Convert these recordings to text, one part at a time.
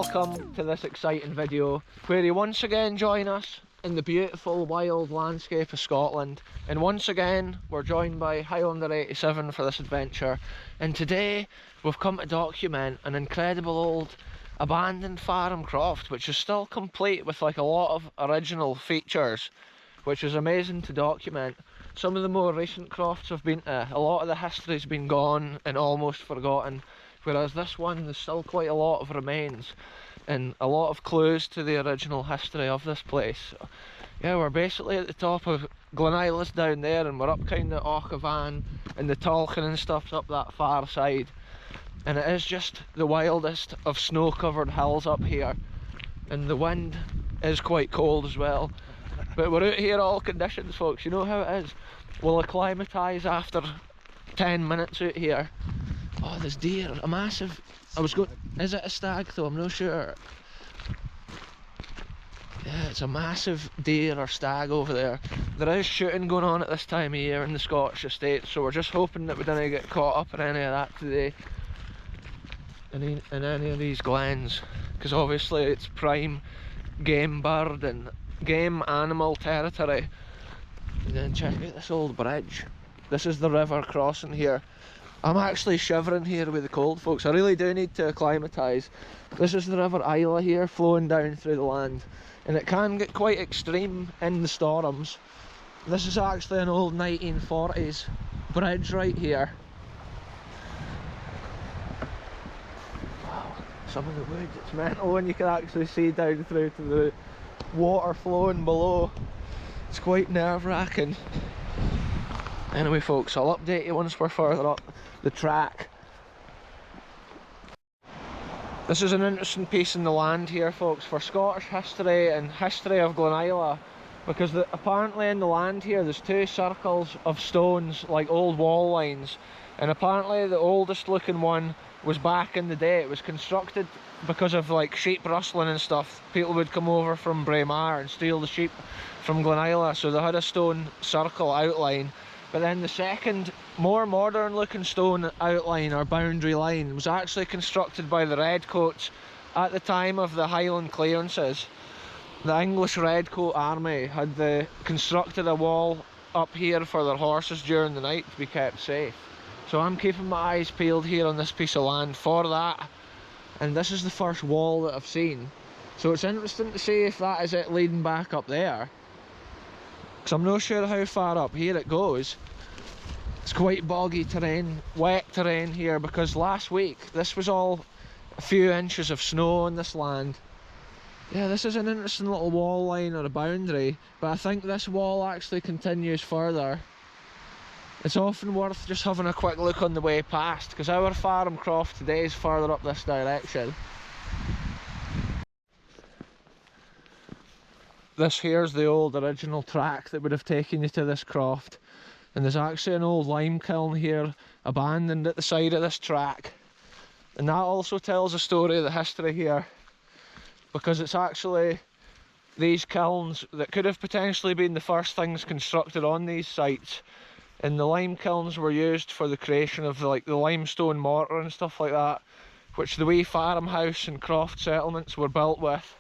welcome to this exciting video where you once again join us in the beautiful wild landscape of Scotland. And once again we're joined by Highlander 87 for this adventure, and today we've come to document an incredible old abandoned farm croft which is still complete with like a lot of original features, which is amazing to document. Some of the more recent crofts I've been to, a lot of the history's been gone and almost forgotten, whereas this one there's still quite a lot of remains and a lot of clues to the original history of this place. So, yeah, we're basically at the top of Glenillis down there, and we're up kind of Auchavan, and the Tolkien and stuff's up that far side, and it is just the wildest of snow covered hills up here, and the wind is quite cold as well. But we're out here all conditions, folks, you know how it is. We'll acclimatise after 10 minutes out here. Oh, there's deer, a massive... is it a stag though? I'm not sure. Yeah, it's a massive deer or stag over there. There is shooting going on at this time of year in the Scottish estates, so we're just hoping that we don't get caught up in any of that today. In any of these glens, because obviously it's prime game bird and game animal territory. And then check out this old bridge. This is the river crossing here. I'm actually shivering here with the cold, folks. I really do need to acclimatise. This is the River Isla here, flowing down through the land, and it can get quite extreme in the storms. This is actually an old 1940s bridge right here. Wow, some of the wood, it's mental when you can actually see down through to the water flowing below. It's quite nerve-wracking. Anyway, folks, I'll update you once we're further up the track. This is an interesting piece in the land here, folks, for Scottish history and history of Glenillis, because apparently in the land here there's two circles of stones, like old wall lines, and apparently the oldest looking one was back in the day. It was constructed because of like sheep rustling and stuff. People would come over from Braemar and steal the sheep from Glenillis, so they had a stone circle outline. But then the second, more modern looking stone outline or boundary line was actually constructed by the Redcoats at the time of the Highland clearances. The English Redcoat army had constructed a wall up here for their horses during the night to be kept safe. So I'm keeping my eyes peeled here on this piece of land for that. And this is the first wall that I've seen. So it's interesting to see if that is it leading back up there, because I'm not sure how far up here it goes. It's quite boggy terrain, wet terrain here, because last week this was all a few inches of snow on this land. Yeah, this is an interesting little wall line or a boundary, but I think this wall actually continues further. It's often worth just having a quick look on the way past, because our farm croft today is further up this direction. This here's the old original track that would have taken you to this croft, and there's actually an old lime kiln here abandoned at the side of this track, and that also tells a story of the history here, because it's actually these kilns that could have potentially been the first things constructed on these sites, and the lime kilns were used for the creation of the limestone mortar and stuff like that, which the wee farmhouse and croft settlements were built with.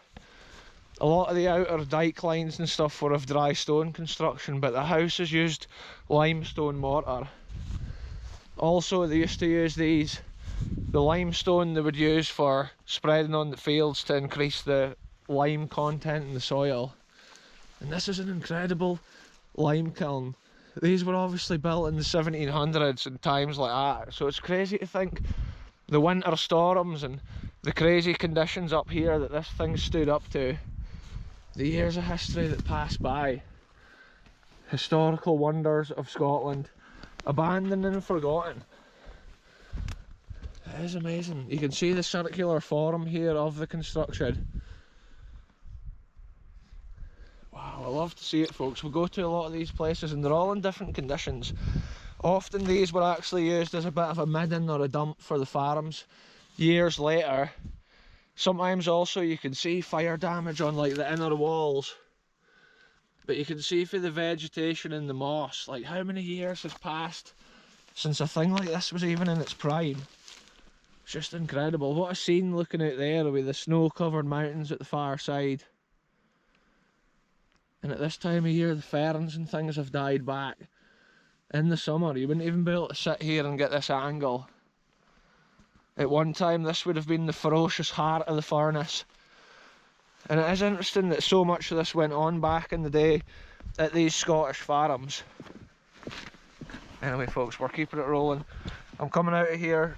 A lot of the outer dike lines and stuff were of dry stone construction, but the houses used limestone mortar. Also, they used to use the limestone they would use for spreading on the fields to increase the lime content in the soil. And this is an incredible lime kiln. These were obviously built in the 1700's and times like that, so it's crazy to think the winter storms and the crazy conditions up here that this thing stood up to. The years of history that passed by. Historical wonders of Scotland, abandoned and forgotten. It is amazing. You can see the circular form here of the construction. Wow, I love to see it, folks. We go to a lot of these places and they're all in different conditions. Often these were actually used as a bit of a midden or a dump for the farms years later. Sometimes also you can see fire damage on like the inner walls, but you can see for the vegetation and the moss, like how many years has passed since a thing like this was even in its prime. It's just incredible. What a scene looking out there with the snow-covered mountains at the far side. And at this time of year, the ferns and things have died back. In the summer, you wouldn't even be able to sit here and get this angle. At one time, this would have been the ferocious heart of the furnace. And it is interesting that so much of this went on back in the day at these Scottish farms. Anyway, folks, we're keeping it rolling. I'm coming out of here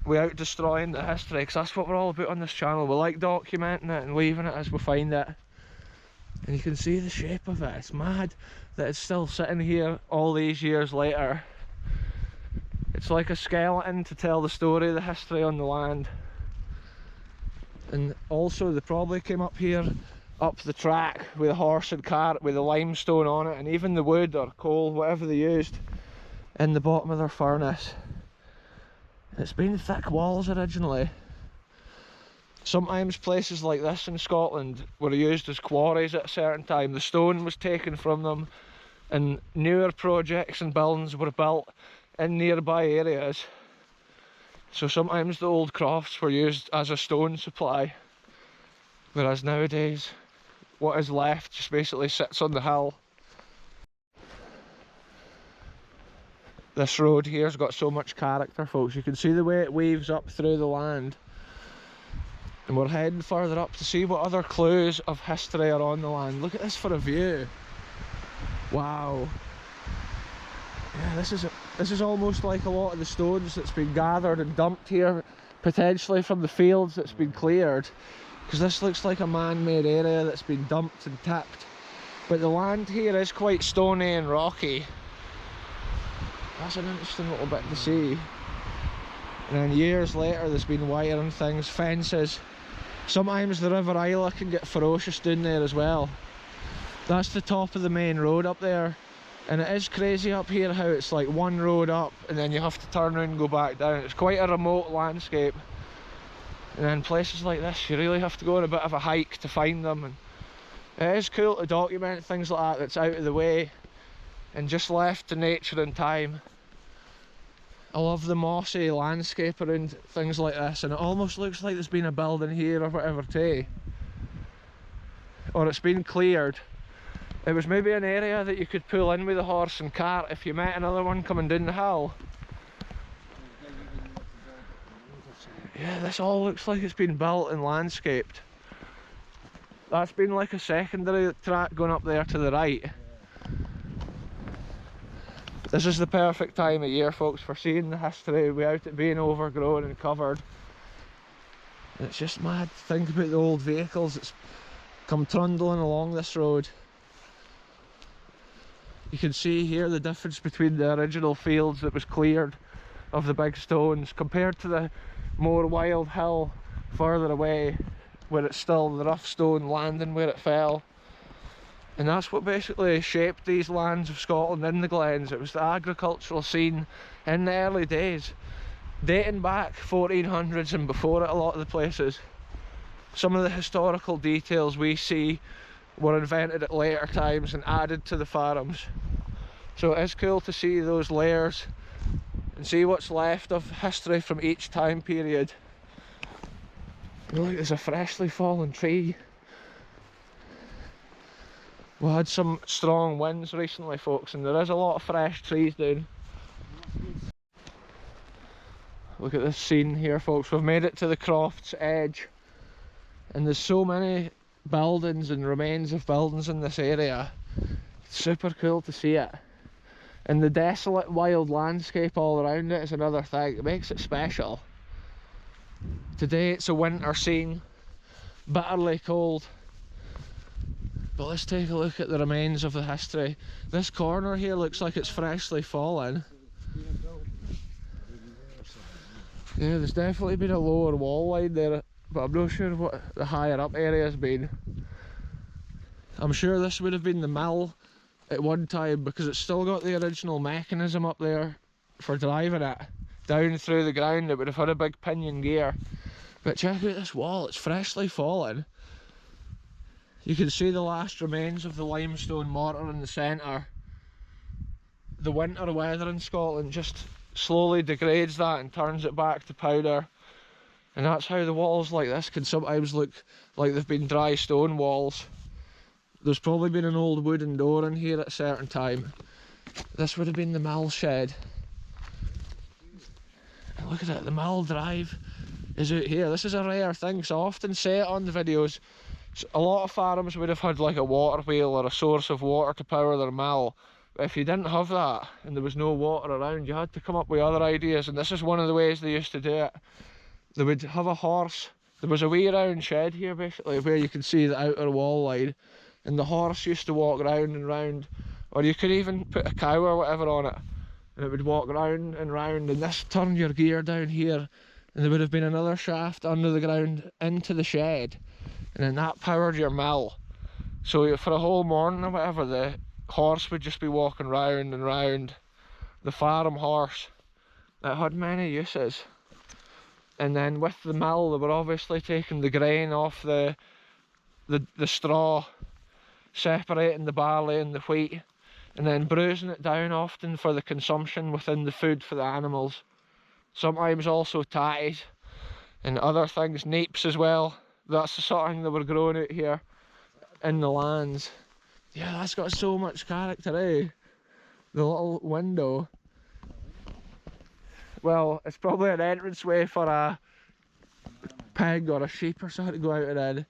without destroying the history, because that's what we're all about on this channel. We like documenting it and leaving it as we find it. And you can see the shape of it. It's mad that it's still sitting here all these years later. It's like a skeleton to tell the story, the history on the land. And also they probably came up here, up the track with a horse and cart with the limestone on it, and even the wood or coal, whatever they used, in the bottom of their furnace. It's been thick walls originally. Sometimes places like this in Scotland were used as quarries at a certain time. The stone was taken from them and newer projects and buildings were built in nearby areas. So sometimes the old crofts were used as a stone supply, whereas nowadays what is left just basically sits on the hill. This road here's got so much character, folks. You can see the way it weaves up through the land. And we're heading further up to see what other clues of history are on the land. Look at this for a view. Wow. Yeah, this is almost like a lot of the stones that's been gathered and dumped here, potentially from the fields that's been cleared, because this looks like a man-made area that's been dumped and tipped. But the land here is quite stony and rocky. That's an interesting little bit to see. And then years later there's been wiring things, fences. Sometimes the River Isla can get ferocious down there as well. That's the top of the main road up there. And it is crazy up here how it's like one road up and then you have to turn around and go back down. It's quite a remote landscape. And then places like this, you really have to go on a bit of a hike to find them. And it is cool to document things like that that's out of the way and just left to nature and time. I love the mossy landscape around things like this, and it almost looks like there's been a building here or whatever too. Or it's been cleared. It was maybe an area that you could pull in with a horse and cart if you met another one coming down the hill. Yeah, this all looks like it's been built and landscaped. That's been like a secondary track going up there to the right. This is the perfect time of year, folks, for seeing the history without it being overgrown and covered. And it's just mad to think about the old vehicles that's come trundling along this road. You can see here the difference between the original fields that was cleared of the big stones compared to the more wild hill further away where it's still the rough stone landing where it fell. And that's what basically shaped these lands of Scotland in the glens. It was the agricultural scene in the early days, dating back 1400s and before it a lot of the places. Some of the historical details we see were invented at later times and added to the farms. So it is cool to see those layers and see what's left of history from each time period. Look, there's a freshly fallen tree. We had some strong winds recently, folks, and there is a lot of fresh trees down. Look at this scene here, folks. We've made it to the croft's edge, and there's so many buildings and remains of buildings in this area. It's super cool to see it. And the desolate wild landscape all around it is another thing. It makes it special. Today it's a winter scene, bitterly cold. But let's take a look at the remains of the history. This corner here looks like it's freshly fallen. Yeah, there's definitely been a lower wall line there, but I'm not sure what the higher up area has been. I'm sure this would have been the mill at one time because it's still got the original mechanism up there for driving it down through the ground. It would have had a big pinion gear. But check out this wall, it's freshly fallen. You can see the last remains of the limestone mortar in the centre. The winter weather in Scotland just slowly degrades that and turns it back to powder. And that's how the walls like this can sometimes look like they've been dry stone walls. There's probably been an old wooden door in here at a certain time. This would have been the mill shed. And look at it, the mill drive is out here. This is a rare thing, so I often say it on the videos. A lot of farms would have had like a water wheel or a source of water to power their mill. But if you didn't have that and there was no water around, you had to come up with other ideas, and this is one of the ways they used to do it. They would have a horse. There was a wee round shed here basically where you can see the outer wall line, and the horse used to walk round and round, or you could even put a cow or whatever on it and it would walk round and round, and this turned your gear down here, and there would have been another shaft under the ground into the shed, and then that powered your mill. So for a whole morning or whatever, the horse would just be walking round and round. The farm horse. It had many uses. And then with the mill, they were obviously taking the grain off the straw, separating the barley and the wheat, and then bruising it down often for the consumption within the food for the animals. Sometimes also tatties and other things, napes as well. That's the sort of thing that were growing out here in the lands. Yeah, that's got so much character, eh? The little window. Well, it's probably an entranceway for a pig or a sheep or something to go out and in.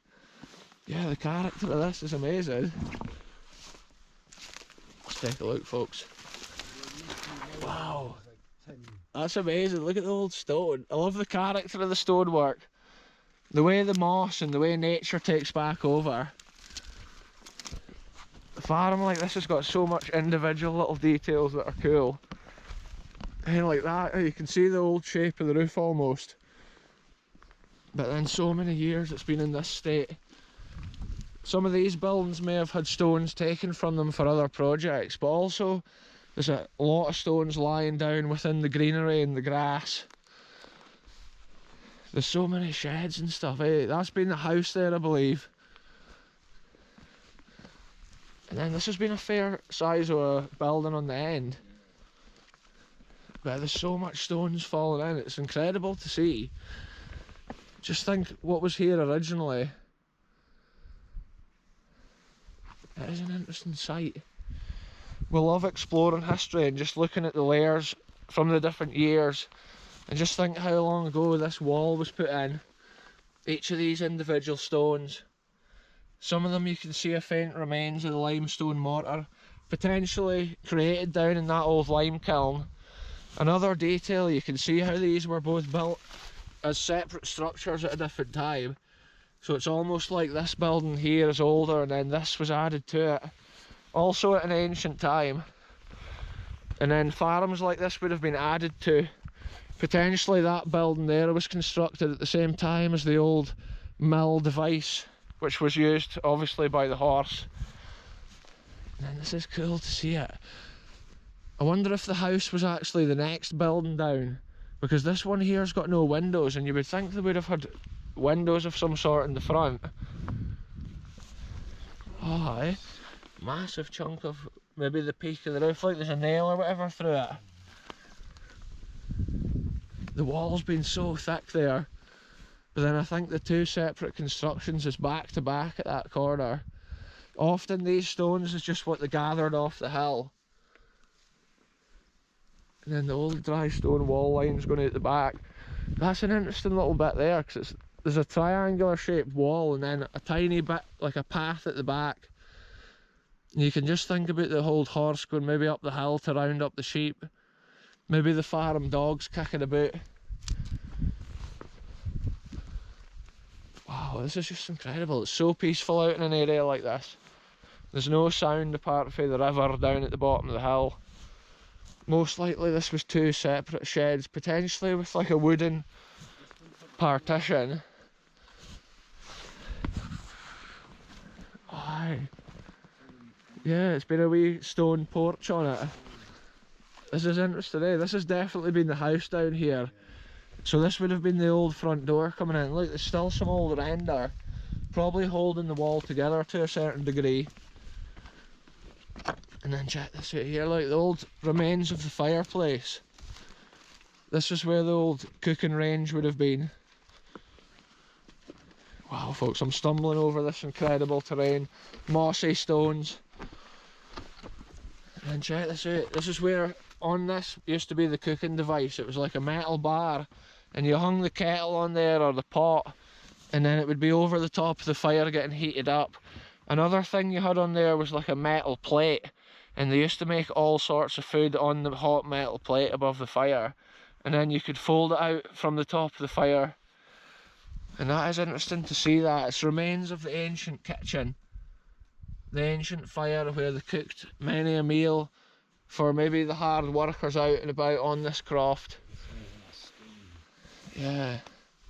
Yeah, the character of this is amazing. Let's take a look, folks. Wow. That's amazing. Look at the old stone. I love the character of the stonework. The way the moss and the way nature takes back over. A farm like this has got so much individual little details that are cool. And like that, you can see the old shape of the roof almost. But then so many years it's been in this state. Some of these buildings may have had stones taken from them for other projects, but also there's a lot of stones lying down within the greenery and the grass. There's so many sheds and stuff, eh? That's been the house there, I believe. And then this has been a fair size of a building on the end. But there's so much stones falling in, it's incredible to see. Just think what was here originally. It is an interesting sight. We love exploring history and just looking at the layers from the different years, and just think how long ago this wall was put in. Each of these individual stones. Some of them you can see a faint remains of the limestone mortar, potentially created down in that old lime kiln. Another detail, you can see how these were both built as separate structures at a different time. So it's almost like this building here is older and then this was added to it. Also at an ancient time. And then farms like this would have been added to. Potentially that building there was constructed at the same time as the old mill device, which was used obviously by the horse. And then this is cool to see it. I wonder if the house was actually the next building down, because this one here's got no windows, and you would think they would have had windows of some sort in the front. Oh, eh? Massive chunk of maybe the peak of the roof, like there's a nail or whatever through it. The wall's been so thick there, but then I think the two separate constructions is back to back at that corner. Often these stones is just what they gathered off the hill. And then the old dry stone wall line's going out the back. That's an interesting little bit there, because there's a triangular shaped wall and then a tiny bit, like a path at the back. And you can just think about the old horse going maybe up the hill to round up the sheep. Maybe the farm dogs kicking about. Wow, this is just incredible. It's so peaceful out in an area like this. There's no sound apart from the river down at the bottom of the hill. Most likely this was two separate sheds, potentially with like a wooden partition. Aye. Yeah, it's been a wee stone porch on it. This is interesting, eh? This has definitely been the house down here. So this would have been the old front door coming in. Look, there's still some old render, probably holding the wall together to a certain degree. And then check this out here, like the old remains of the fireplace. This is where the old cooking range would have been. Wow folks, I'm stumbling over this incredible terrain, mossy stones. And check this out, this is where, on this used to be the cooking device. It was like a metal bar, and you hung the kettle on there, or the pot, and then it would be over the top of the fire getting heated up. Another thing you had on there was like a metal plate, and they used to make all sorts of food on the hot metal plate above the fire, and then you could fold it out from the top of the fire. And that is interesting to see that. It's remains of the ancient kitchen, the ancient fire where they cooked many a meal for maybe the hard workers out and about on this croft. Yeah,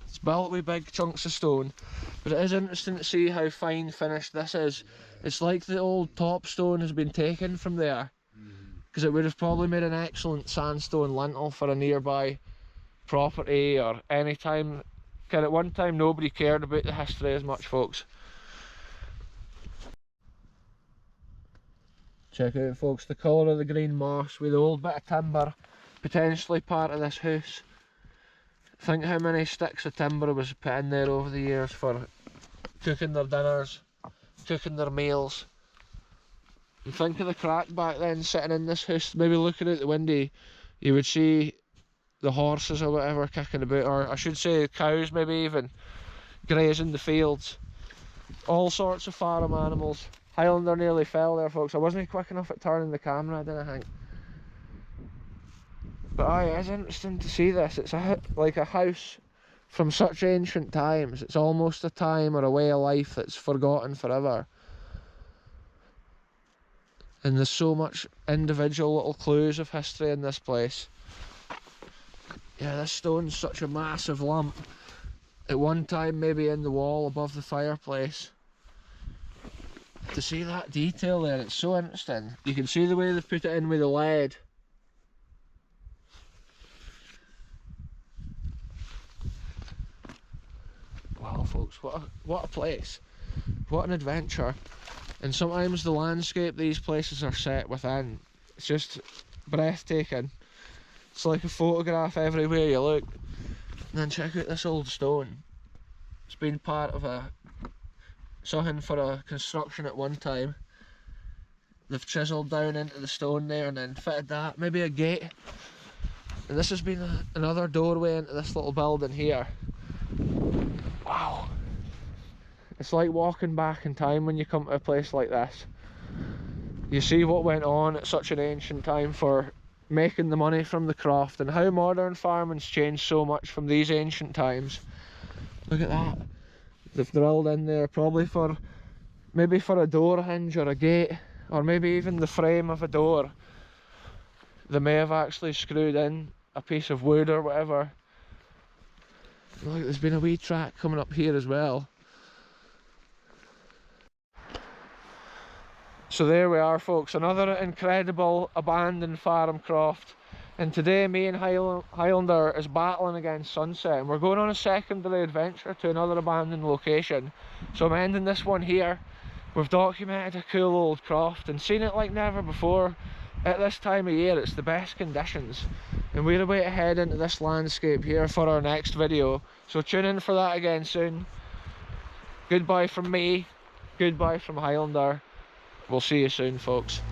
it's built with big chunks of stone, but it is interesting to see how fine finished this is. It's like the old top stone has been taken from there, because it would have probably made an excellent sandstone lintel for a nearby property, or any time. At one time nobody cared about the history as much, folks. Check out folks, the colour of the green moss with the old bit of timber, potentially part of this house. Think how many sticks of timber was put in there over the years for cooking their dinners, cooking their meals. And think of the crack back then sitting in this house, maybe looking out the window, you would see the horses or whatever kicking about, or I should say cows maybe even, grazing the fields. All sorts of farm animals. Highlander nearly fell there folks, I wasn't quick enough at turning the camera, I didn't think. But aye, it is interesting to see this. It's like a house from such ancient times. It's almost a time or a way of life that's forgotten forever. And there's so much individual little clues of history in this place. Yeah, this stone's such a massive lump. At one time maybe in the wall above the fireplace. To see that detail there, it's so interesting. You can see the way they've put it in with the lead. Wow folks, what a place. What an adventure. And sometimes the landscape these places are set within, it's just breathtaking. It's like a photograph everywhere you look. And then check out this old stone. It's been part of something for a construction at one time. They've chiselled down into the stone there and then fitted that, maybe a gate. And this has been another doorway into this little building here. Wow. It's like walking back in time when you come to a place like this. You see what went on at such an ancient time for making the money from the croft, and how modern farming's changed so much from these ancient times. Look at that. They've drilled in there probably for maybe for a door hinge or a gate, or maybe even the frame of a door. They may have actually screwed in a piece of wood or whatever. Look, there's been a wee track coming up here as well. So there we are folks, another incredible abandoned farm croft. And today me and Highlander is battling against sunset, and we're going on a secondary adventure to another abandoned location. So I'm ending this one here. We've documented a cool old croft and seen it like never before. At this time of year it's the best conditions, and we're about to head into this landscape here for our next video. So tune in for that again soon. Goodbye from me, goodbye from Highlander. We'll see you soon folks.